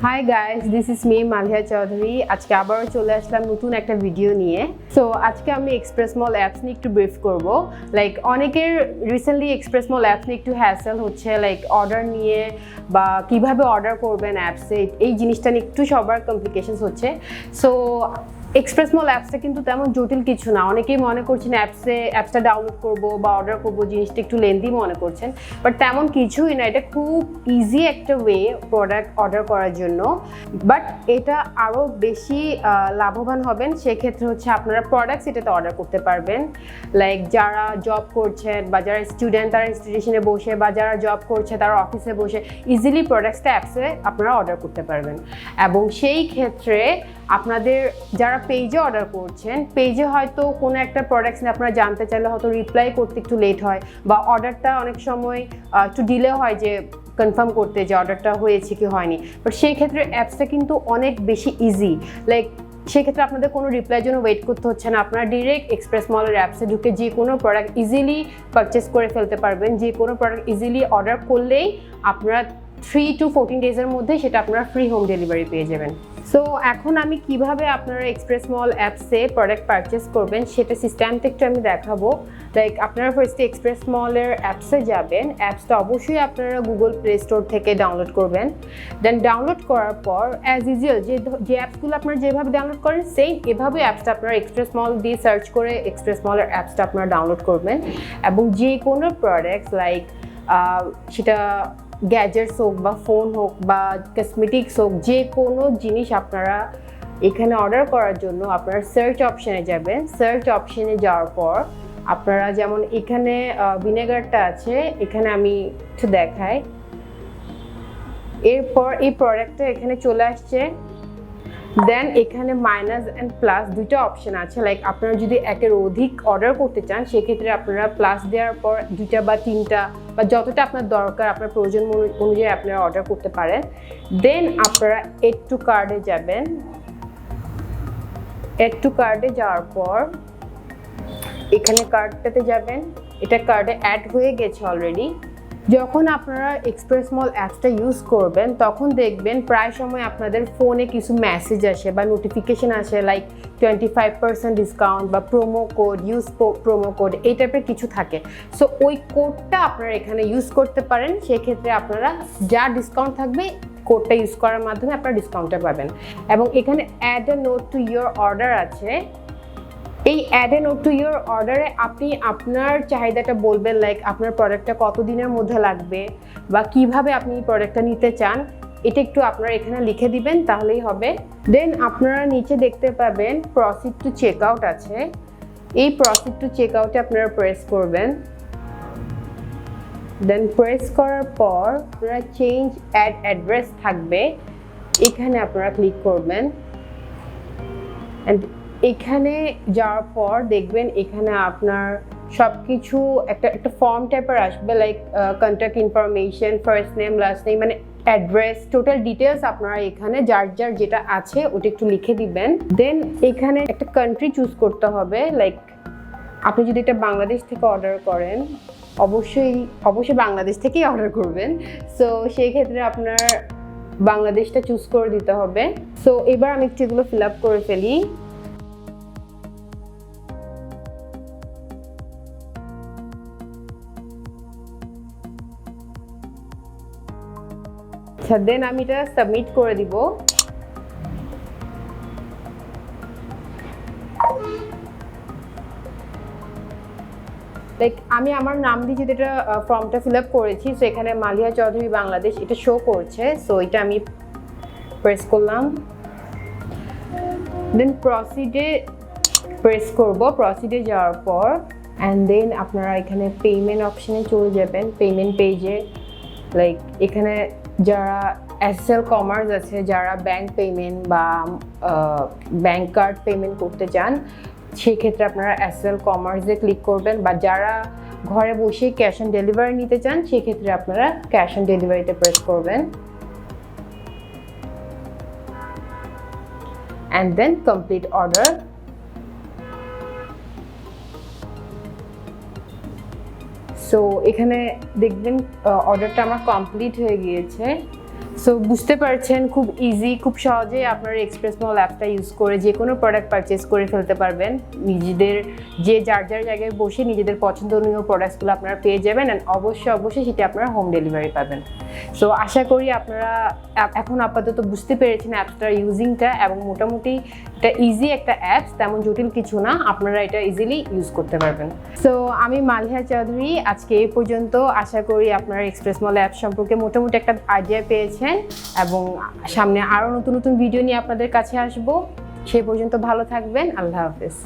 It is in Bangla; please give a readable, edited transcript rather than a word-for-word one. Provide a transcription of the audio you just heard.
Hi guys, this is me Maliha Chowdhury. আজকে আবারও চলে আসলাম নতুন একটা ভিডিও নিয়ে। সো আজকে আমি এক্সপ্রেসমল অ্যাপস নিয়ে একটু ব্রিফ করব। অনেকের রিসেন্টলি এক্সপ্রেসমল অ্যাপস নিয়ে একটু হ্যাসেল হচ্ছে, অর্ডার নিয়ে বা কিভাবে অর্ডার করবেন অ্যাপসে, এই জিনিসটা নিয়ে একটু সবার কমপ্লিকেশনস হচ্ছে। সো এক্সপ্রেসমল অ্যাপসটা কিন্তু তেমন জটিল কিছু না। অনেকেই মনে করছেন অ্যাপসটা ডাউনলোড করব বা অর্ডার করব, জিনিসটা একটু লেন্দি মনে করছেন, বাট তেমন কিছুই না। এটা খুব ইজি একটা ওয়ে প্রোডাক্ট অর্ডার করার জন্য, বাট এটা আরও বেশি লাভবান হবেন সেক্ষেত্রে হচ্ছে আপনারা প্রোডাক্টস এটাতে অর্ডার করতে পারবেন। যারা জব করছেন বা যারা স্টুডেন্ট তারা ইনস্টিটিউশনে বসে, বা যারা জব করছে তারা অফিসে বসে ইজিলি প্রোডাক্টসটা অ্যাপসে আপনারা অর্ডার করতে পারবেন। এবং সেই ক্ষেত্রে আপনাদের যারা পেজে অর্ডার করছেন, পেজে হয়তো কোনো একটা প্রোডাক্টস নিয়ে আপনারা জানতে চাইলে হয়তো রিপ্লাই করতে একটু লেট হয়, বা অর্ডারটা অনেক সময় একটু ডিলে হয় যে কনফার্ম করতে যে অর্ডারটা হয়েছে কি হয়নি। বাট সেই ক্ষেত্রে অ্যাপসটা কিন্তু অনেক বেশি ইজি। সেক্ষেত্রে আপনাদের কোনো রিপ্লাইয়ের জন্য ওয়েট করতে হচ্ছে না। আপনারা ডিরেক্ট এক্সপ্রেসমলের অ্যাপসে ঢুকে যে কোনো প্রোডাক্ট ইজিলি পারচেস করে ফেলতে পারবেন। যে কোনো প্রোডাক্ট ইজিলি অর্ডার করলেই আপনারা 3 to 14 ডেজের মধ্যে সেটা আপনারা ফ্রি হোম ডেলিভারি পেয়ে যাবেন। সো এখন আমি কিভাবে আপনারা এক্সপ্রেসমল অ্যাপসে প্রোডাক্ট পারচেস করবেন সেটা সিস্টেমটা একটু আমি দেখাবো। আপনারা ফার্স্টে এক্সপ্রেসমলের অ্যাপসে যাবেন। অ্যাপসটা অবশ্যই আপনারা গুগল প্লে স্টোর থেকে ডাউনলোড করবেন। দেন ডাউনলোড করার পর অ্যাজ ইউজুয়াল যে অ্যাপসগুলো আপনারা যেভাবে ডাউনলোড করেন সেম এভাবে অ্যাপসটা আপনারা এক্সপ্রেসমল দিয়ে সার্চ করে এক্সপ্রেসমলের অ্যাপসটা আপনারা ডাউনলোড করবেন। এবং যে কোনো প্রোডাক্টস সেটা গ্যাজেটস হোক বা ফোন হোক বা কসমেটিক্স হোক, যে কোনো জিনিস আপনারা এখানে অর্ডার করার জন্য আপনারা সার্চ অপশানে যাবেন। সার্চ অপশানে যাওয়ার পর আপনারা যেমন এখানে ভিনেগারটা আছে, এখানে আমি একটু দেখাই। এরপর এই প্রোডাক্টটা এখানে চলে আসছে। দেন এখানে মাইনাস অ্যান্ড প্লাস দুইটা অপশন আছে। আপনারা যদি একের অধিক অর্ডার করতে চান সেক্ষেত্রে আপনারা প্লাস দেওয়ার পর 2টা বা 3টা বা যতটা আপনার দরকার আপনার প্রয়োজন অনুযায়ী আপনারা অর্ডার করতে পারেন। দেন আপনারা এড টু কার্টে যাবেন। এড টু কার্টে যাওয়ার পর এখানে কার্টটাতে যাবেন। এটা কার্টে অ্যাড হয়ে গেছে অলরেডি। যখন আপনারা এক্সপ্রেসমল অ্যাপসটা ইউজ করবেন তখন দেখবেন প্রায় সময় আপনাদের ফোনে কিছু মেসেজ আসে বা নোটিফিকেশন আসে, 25% ডিসকাউন্ট বা promo code, use promo code, এই টাইপের কিছু থাকে। সো ওই কোডটা আপনারা এখানে ইউজ করতে পারেন। সেক্ষেত্রে আপনারা যা ডিসকাউন্ট থাকবে কোডটা ইউজ করার মাধ্যমে আপনারা ডিসকাউন্টটা পাবেন। এবং এখানে add a note to your order আছে। এই add a note to your অর্ডারে আপনি আপনার চাহিদাটা বলবেন, আপনার প্রোডাক্টটা কতদিনের মধ্যে লাগবে বা কিভাবে আপনি এই প্রোডাক্টটা নিতে চান, এটা একটু আপনারা এখানে লিখে দিবেন, তাহলেই হবে। দেন আপনারা নিচে দেখতে পাবেন প্রসিড টু চেক আউট আছে। এই প্রসিড টু চেক আউটে আপনারা প্রেস করবেন। দেন প্রেস করার পর আপনারা চেঞ্জ অ্যাড অ্যাড্রেস থাকবে, এখানে আপনারা ক্লিক করবেন। অ্যান্ড এখানে যাওয়ার পর দেখবেন এখানে আপনার সব কিছু একটা ফর্ম টাইপের আসবে, contact information, first name, last name, মানে অ্যাড্রেস, টোটাল ডিটেলস আপনারা এখানে যার যেটা আছে ওটা একটু লিখে দিবেন। দেন এখানে একটা কান্ট্রি চুজ করতে হবে। আপনি যদি এটা বাংলাদেশ থেকে অর্ডার করেন অবশ্যই বাংলাদেশ থেকেই অর্ডার করবেন। সো সেই ক্ষেত্রে আপনার বাংলাদেশটা চুজ করে দিতে হবে। সো এবার আমি একটু এগুলো ফিল আপ করে ফেলি। আচ্ছা, দেন আমি এটা সাবমিট করে দিব। আমি আমার নাম দিয়ে যদি এটা ফর্মটা ফিল আপ করেছি, সো এখানে মালিহা চৌধুরী বাংলাদেশ এটা শো করছে। সো এটা আমি প্রেস করলাম। দেন প্রসিডে প্রেস করব। প্রসিডে যাওয়ার পর অ্যান্ড দেন আপনারা এখানে পেমেন্ট অপশানে চলে যাবেন। পেমেন্ট পেজে এখানে যারা এসএল কমার্স আছে, যারা ব্যাংক পেমেন্ট বা ব্যাংক কার্ড পেমেন্ট করতে চান সেক্ষেত্রে আপনারা এসএল কমার্সে ক্লিক করবেন, বা যারা ঘরে বসে ক্যাশ অন ডেলিভারি নিতে চান সেক্ষেত্রে আপনারা ক্যাশ অন ডেলিভারিতে প্রেস করবেন। And then complete order. So এখানে দেখবেন অর্ডারটা আমার কমপ্লিট হয়ে গিয়েছে। সো বুঝতে পারছেন খুব ইজি, খুব সহজে আপনারা এক্সপ্রেসমল অ্যাপটা ইউজ করে যে কোনো প্রোডাক্ট পারচেজ করে ফেলতে পারবেন। নিজেদের যার জায়গায় বসে নিজেদের পছন্দনীয় প্রোডাক্টসগুলো আপনারা পেয়ে যাবেন, অ্যান্ড অবশ্যই সেটা আপনারা হোম ডেলিভারি পাবেন। সো আশা করি আপনারা এখন আপাতত বুঝতে পেরেছেন অ্যাপসটার ইউজিংটা, এবং মোটামুটি এটা ইজি একটা অ্যাপস, তেমন জটিল কিছু না, আপনারা এটা ইজিলি ইউজ করতে পারবেন। সো আমি মালিহা চৌধুরী, আজকে এই পর্যন্ত। আশা করি আপনারা এক্সপ্রেসমল অ্যাপ সম্পর্কে মোটামুটি একটা আইডিয়া পেয়েছেন, এবং সামনে আরও নতুন নতুন ভিডিও নিয়ে আপনাদের কাছে আসবো। সে পর্যন্ত ভালো থাকবেন। আল্লাহ হাফেজ।